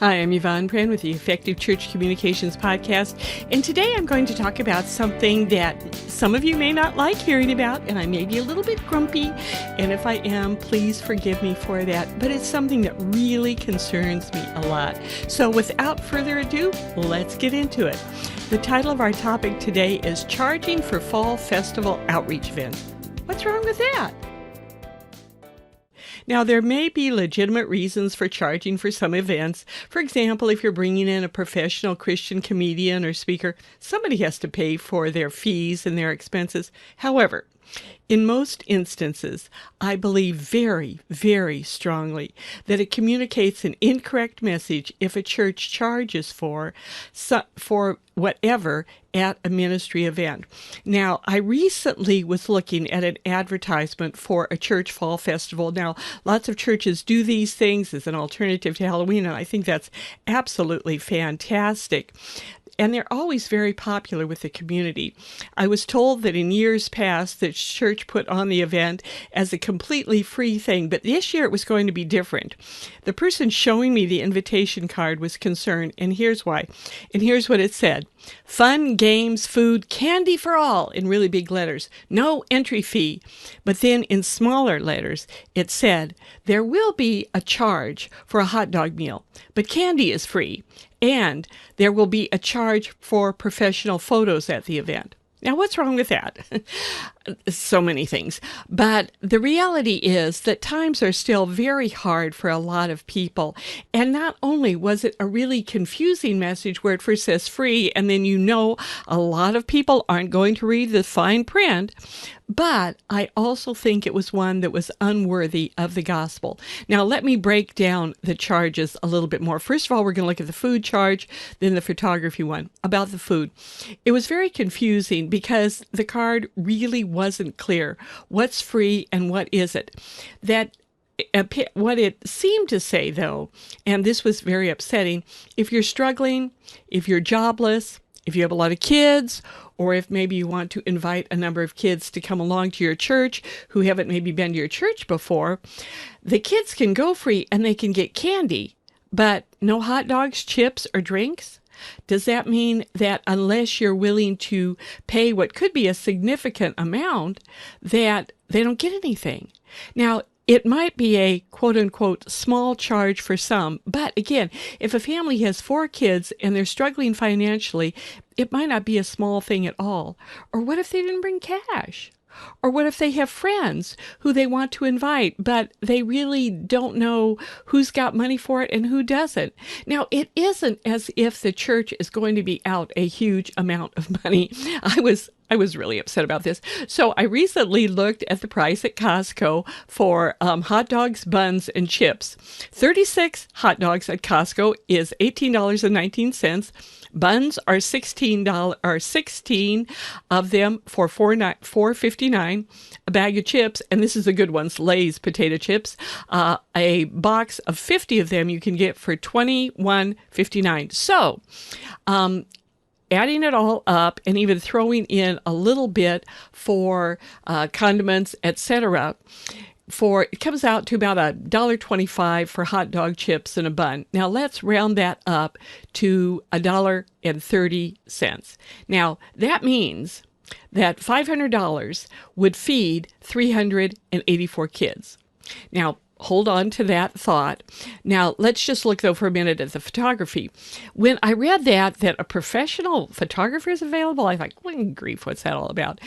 Hi, I'm Yvon Prehn with the Effective Church Communications Podcast, and today I'm going to talk about something that some of you may not like hearing about, and I may be a little bit grumpy, and if I am, please forgive me for that, but it's something that really concerns me a lot. So without further ado, let's get into it. The title of our topic today is Charging for Fall Festival Outreach Events. What's wrong with that? Now, there may be legitimate reasons for charging for some events. For example, if you're bringing in a professional Christian comedian or speaker, somebody has to pay for their fees and their expenses. However, in most instances, I believe very, very strongly that it communicates an incorrect message if a church charges for whatever at a ministry event. Now, I recently was looking at an advertisement for a church fall festival. Now, lots of churches do these things as an alternative to Halloween, and I think that's absolutely fantastic. And they're always very popular with the community. I was told that in years past that church put on the event as a completely free thing, but this year it was going to be different. The person showing me the invitation card was concerned, and here's why. And here's what it said. Fun, games, food, candy for all in really big letters. No entry fee. But then in smaller letters, it said, there will be a charge for a hot dog meal, but candy is free. And there will be a charge for professional photos at the event. Now, what's wrong with that? So many things. But the reality is that times are still very hard for a lot of people. And not only was it a really confusing message where it first says free, and then a lot of people aren't going to read the fine print, but I also think it was one that was unworthy of the gospel. Now, let me break down the charges a little bit more. First of all, we're going to look at the food charge, then the photography one. About the food, it was very confusing because the card really wasn't clear. What's free and what isn't? What it seemed to say, though, and this was very upsetting, if you're struggling, if you're jobless, if you have a lot of kids, or if maybe you want to invite a number of kids to come along to your church who haven't maybe been to your church before, the kids can go free and they can get candy, but no hot dogs, chips, or drinks? Does that mean that unless you're willing to pay what could be a significant amount, that they don't get anything? Now, it might be a quote-unquote small charge for some, but again, if a family has 4 kids and they're struggling financially, it might not be a small thing at all. Or what if they didn't bring cash? Or what if they have friends who they want to invite, but they really don't know who's got money for it and who doesn't? Now, it isn't as if the church is going to be out a huge amount of money. I was really upset about this. So I recently looked at the price at Costco for hot dogs, buns, and chips. 36 hot dogs at Costco is $18.19. Buns are $16 of them for $4.59. A bag of chips, and this is a good one, Lay's potato chips. A box of 50 of them you can get for $21.59. So, adding it all up and even throwing in a little bit for condiments, etc., it comes out to about $1.25 for hot dog chips and a bun. Now let's round that up to $1.30. Now that means that $500 would feed 384 kids. Now, hold on to that thought. Now, let's just look, though, for a minute at the photography. When I read that a professional photographer is available, I thought, good grief, what's that all about?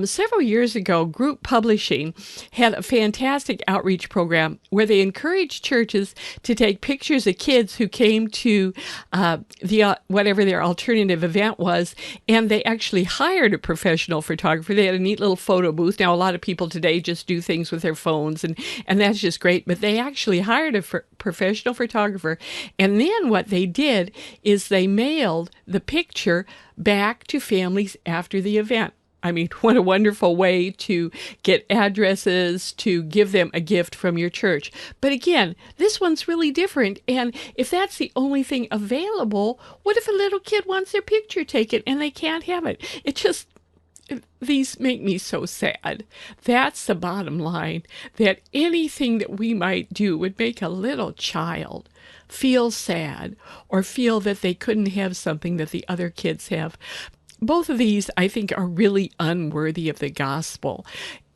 Several years ago, Group Publishing had a fantastic outreach program where they encouraged churches to take pictures of kids who came to whatever their alternative event was, and they actually hired a professional photographer. They had a neat little photo booth. Now, a lot of people today just do things with their phones, and that's just great. But they actually hired a professional photographer, and then what they did is they mailed the picture back to families after the event. I mean, what a wonderful way to get addresses, to give them a gift from your church. But again, this one's really different. And if that's the only thing available, what if a little kid wants their picture taken and they can't have it? These make me so sad. That's the bottom line, that anything that we might do would make a little child feel sad or feel that they couldn't have something that the other kids have. Both of these, I think, are really unworthy of the gospel.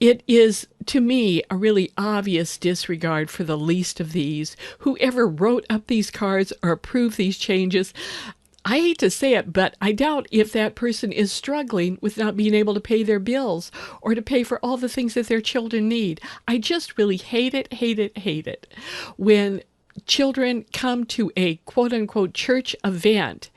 It is, to me, a really obvious disregard for the least of these. Whoever wrote up these cards or approved these changes, I hate to say it, but I doubt if that person is struggling with not being able to pay their bills or to pay for all the things that their children need. I just really hate it when children come to a quote-unquote church event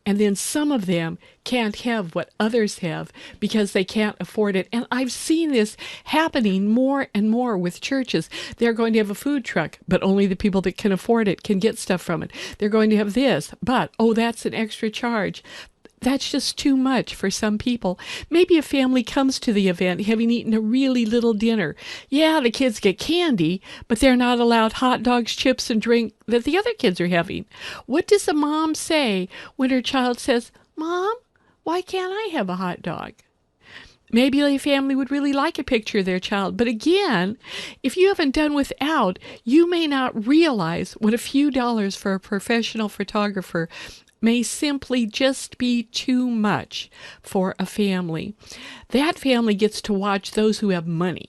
and then some of them can't have what others have because they can't afford it. And I've seen this happening more and more with churches. They're going to have a food truck, but only the people that can afford it can get stuff from it. They're going to have this, but, oh, that's an extra charge. That's just too much for some people. Maybe a family comes to the event having eaten a really little dinner. Yeah, the kids get candy, but they're not allowed hot dogs, chips, and drink that the other kids are having. What does a mom say when her child says, "Mom, why can't I have a hot dog?" Maybe a family would really like a picture of their child. But again, if you haven't done without, you may not realize what a few dollars for a professional photographer may simply just be too much for a family. That family gets to watch those who have money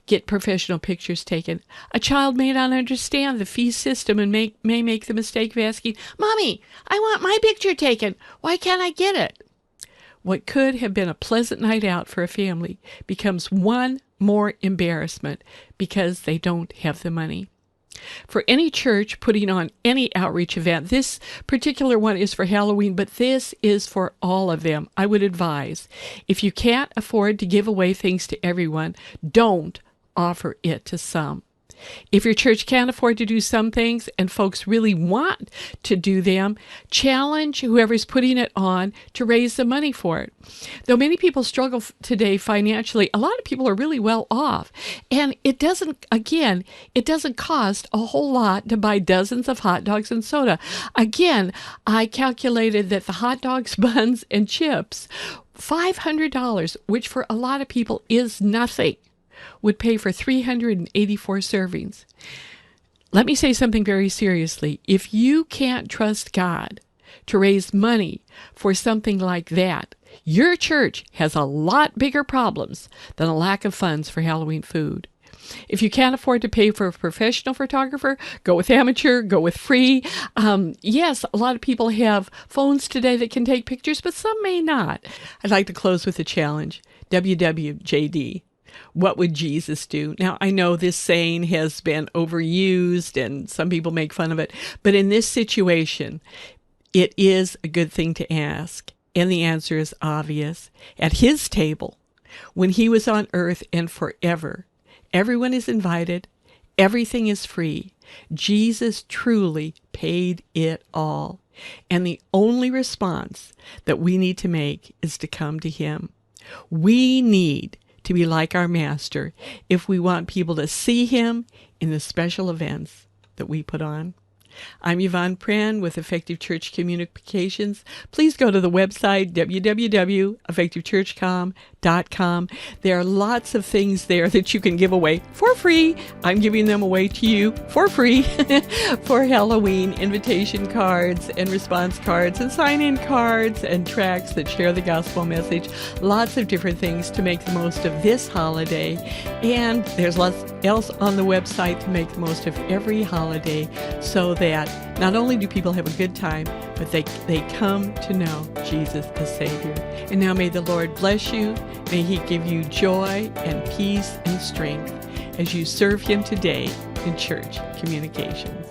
get professional pictures taken. A child may not understand the fee system and may make the mistake of asking, "Mommy, I want my picture taken. Why can't I get it?" What could have been a pleasant night out for a family becomes one more embarrassment because they don't have the money. For any church putting on any outreach event, this particular one is for Halloween, but this is for all of them. I would advise, if you can't afford to give away things to everyone, don't offer it to some. If your church can't afford to do some things and folks really want to do them, challenge whoever's putting it on to raise the money for it. Though many people struggle today financially, a lot of people are really well off. And it doesn't cost a whole lot to buy dozens of hot dogs and soda. Again, I calculated that the hot dogs, buns, and chips, $500, which for a lot of people is nothing, would pay for 384 servings. Let me say something very seriously. If you can't trust God to raise money for something like that, your church has a lot bigger problems than a lack of funds for Halloween food. If you can't afford to pay for a professional photographer, go with amateur, go with free. Yes, a lot of people have phones today that can take pictures, but some may not. I'd like to close with a challenge. WWJD. What would Jesus do? Now, I know this saying has been overused and some people make fun of it, but in this situation, it is a good thing to ask. And the answer is obvious. At his table, when he was on earth and forever, everyone is invited. Everything is free. Jesus truly paid it all. And the only response that we need to make is to come to him. We need to be like our Master if we want people to see him in the special events that we put on. I'm Yvon Prehn with Effective Church Communications. Please go to the website, www.effectivechurchcom.com. There are lots of things there that you can give away for free. I'm giving them away to you for free for Halloween: invitation cards and response cards and sign-in cards and tracts that share the gospel message. Lots of different things to make the most of this holiday. And there's lots else on the website to make the most of every holiday, so that not only do people have a good time, but they come to know Jesus as Savior. And now may the Lord bless you. May he give you joy and peace and strength as you serve him today in church communications.